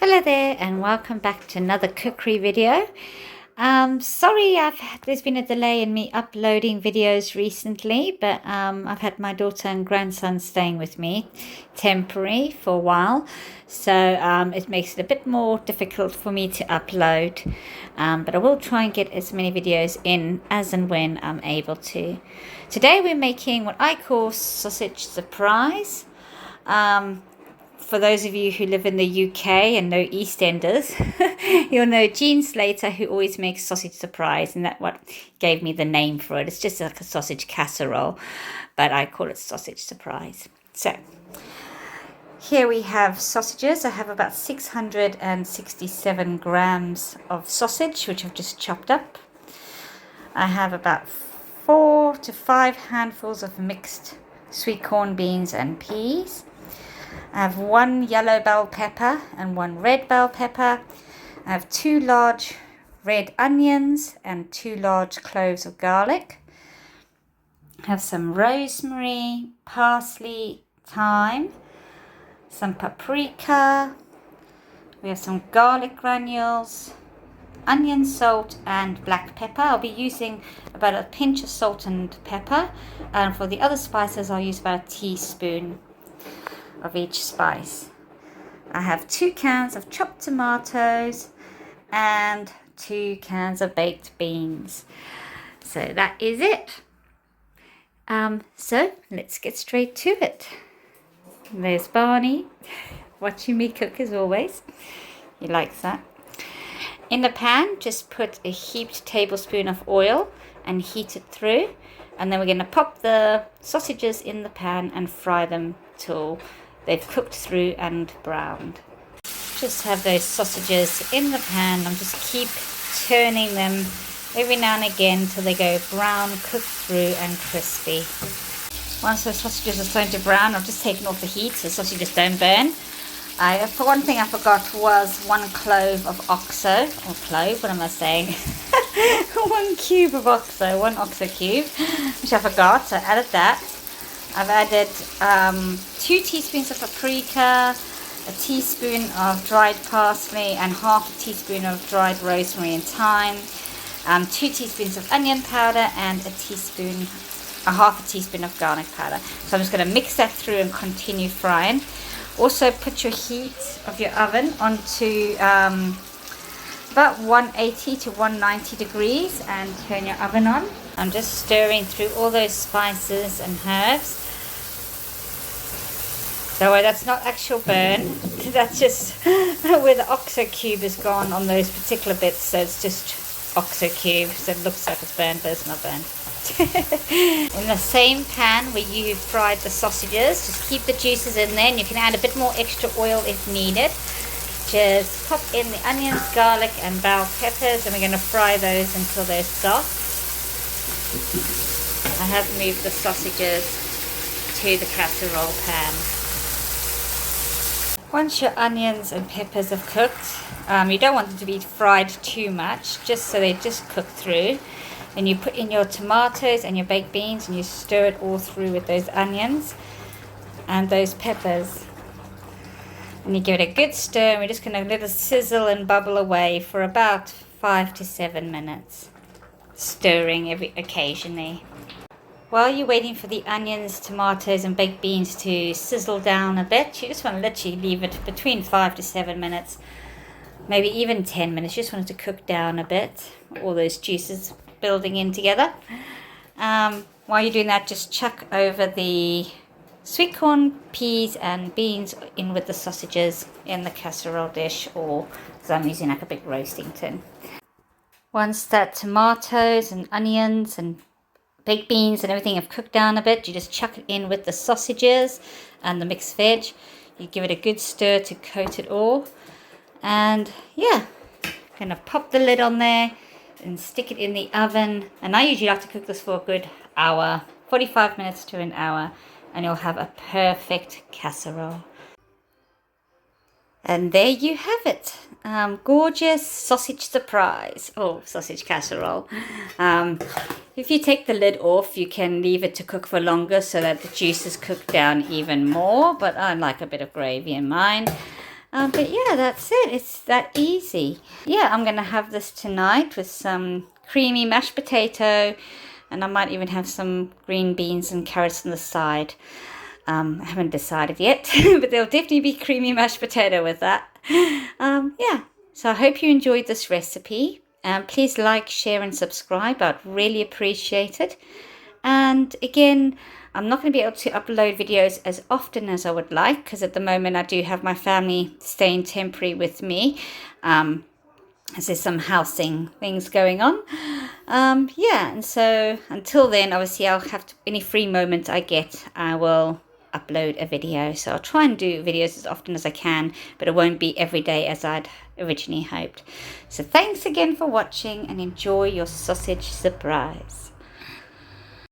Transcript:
Hello there and welcome back to another cookery video. Sorry there's been a delay in me uploading videos recently, but I've had my daughter and grandson staying with me temporary for a while, so it makes it a bit more difficult for me to upload, but I will try and get as many videos in as and when I'm able to. Today we're making what I call sausage surprise. For those of you who live in the UK and know EastEnders, you'll know Jean Slater, who always makes sausage surprise, and that's what gave me the name for it. It's just like a sausage casserole, but I call it sausage surprise. So here we have sausages. I have about 667 grams of sausage, which I've just chopped up. I have about 4 to 5 handfuls of mixed sweet corn, beans and peas. I have 1 yellow bell pepper and 1 red bell pepper. I have 2 large red onions and 2 large cloves of garlic. I have some rosemary, parsley, thyme, some paprika. We have some garlic granules, onion, salt and black pepper. I'll be using about a pinch of salt and pepper, and for the other spices I'll use about a teaspoon of each spice. I have 2 cans of chopped tomatoes and 2 cans of baked beans. So that is it. So let's get straight to it. There's Barney watching me cook as always. He likes that. In the pan, just put a heaped tablespoon of oil and heat it through. And then we're going to pop the sausages in the pan and fry them till they've cooked through and browned. Just have those sausages in the pan. I'm just keep turning them every now and again till they go brown, cooked through and crispy. Once the sausages are starting to brown, I've just taken off the heat so the sausages don't burn. For one thing I forgot was 1 clove of OXO, or clove, what am I saying? 1 cube of OXO, 1 OXO cube, which I forgot, so I added that. I've added 2 teaspoons of paprika, a teaspoon of dried parsley and half a teaspoon of dried rosemary and thyme, 2 teaspoons of onion powder and half a teaspoon of garlic powder. So I'm just going to mix that through and continue frying. Also put your heat of your oven onto about 180 to 190 degrees and turn your oven on. I'm just stirring through all those spices and herbs. Don't worry, that's not actual burn. That's just where the OXO cube is gone on those particular bits. So it's just OXO cube. So it looks like it's burned, but it's not burned. In the same pan where you fried the sausages, just keep the juices in there, and you can add a bit more extra oil if needed. Just pop in the onions, garlic and bell peppers, and we're going to fry those until they're soft. I have moved the sausages to the casserole pan. Once your onions and peppers have cooked, you don't want them to be fried too much, just so they just cook through. Then you put in your tomatoes and your baked beans and you stir it all through with those onions and those peppers. And you give it a good stir, and we're just going to let it sizzle and bubble away for about 5 to 7 minutes, stirring occasionally. While you're waiting for the onions, tomatoes and baked beans to sizzle down a bit, you just want to literally leave it between 5 to 7 minutes, maybe even 10 minutes. You just want it to cook down a bit, all those juices building in together. While you're doing that, just chuck over the sweet corn, peas and beans in with the sausages in the casserole dish, or because I'm using like a big roasting tin. Once that tomatoes and onions and baked beans and everything have cooked down a bit, you just chuck it in with the sausages and the mixed veg. You give it a good stir to coat it all, and yeah, kind of pop the lid on there and stick it in the oven. And I usually like to cook this for a good hour, 45 minutes to an hour, and you'll have a perfect casserole. And there you have it. Gorgeous sausage surprise, or sausage casserole. If you take the lid off, you can leave it to cook for longer so that the juices cook down even more, but I like a bit of gravy in mine. But yeah, that's it. It's that easy. Yeah, I'm going to have this tonight with some creamy mashed potato, and I might even have some green beans and carrots on the side. I haven't decided yet, but there'll definitely be creamy mashed potato with that. Yeah, so I hope you enjoyed this recipe. Please like, share and subscribe. I'd really appreciate it. And again, I'm not going to be able to upload videos as often as I would like, because at the moment I do have my family staying temporary with me. As there's some housing things going on. Yeah, and so until then, obviously I'll have to, any free moment I get, I will upload a video. So I'll try and do videos as often as I can, but it won't be every day as I'd originally hoped. So thanks again for watching, and enjoy your sausage surprise.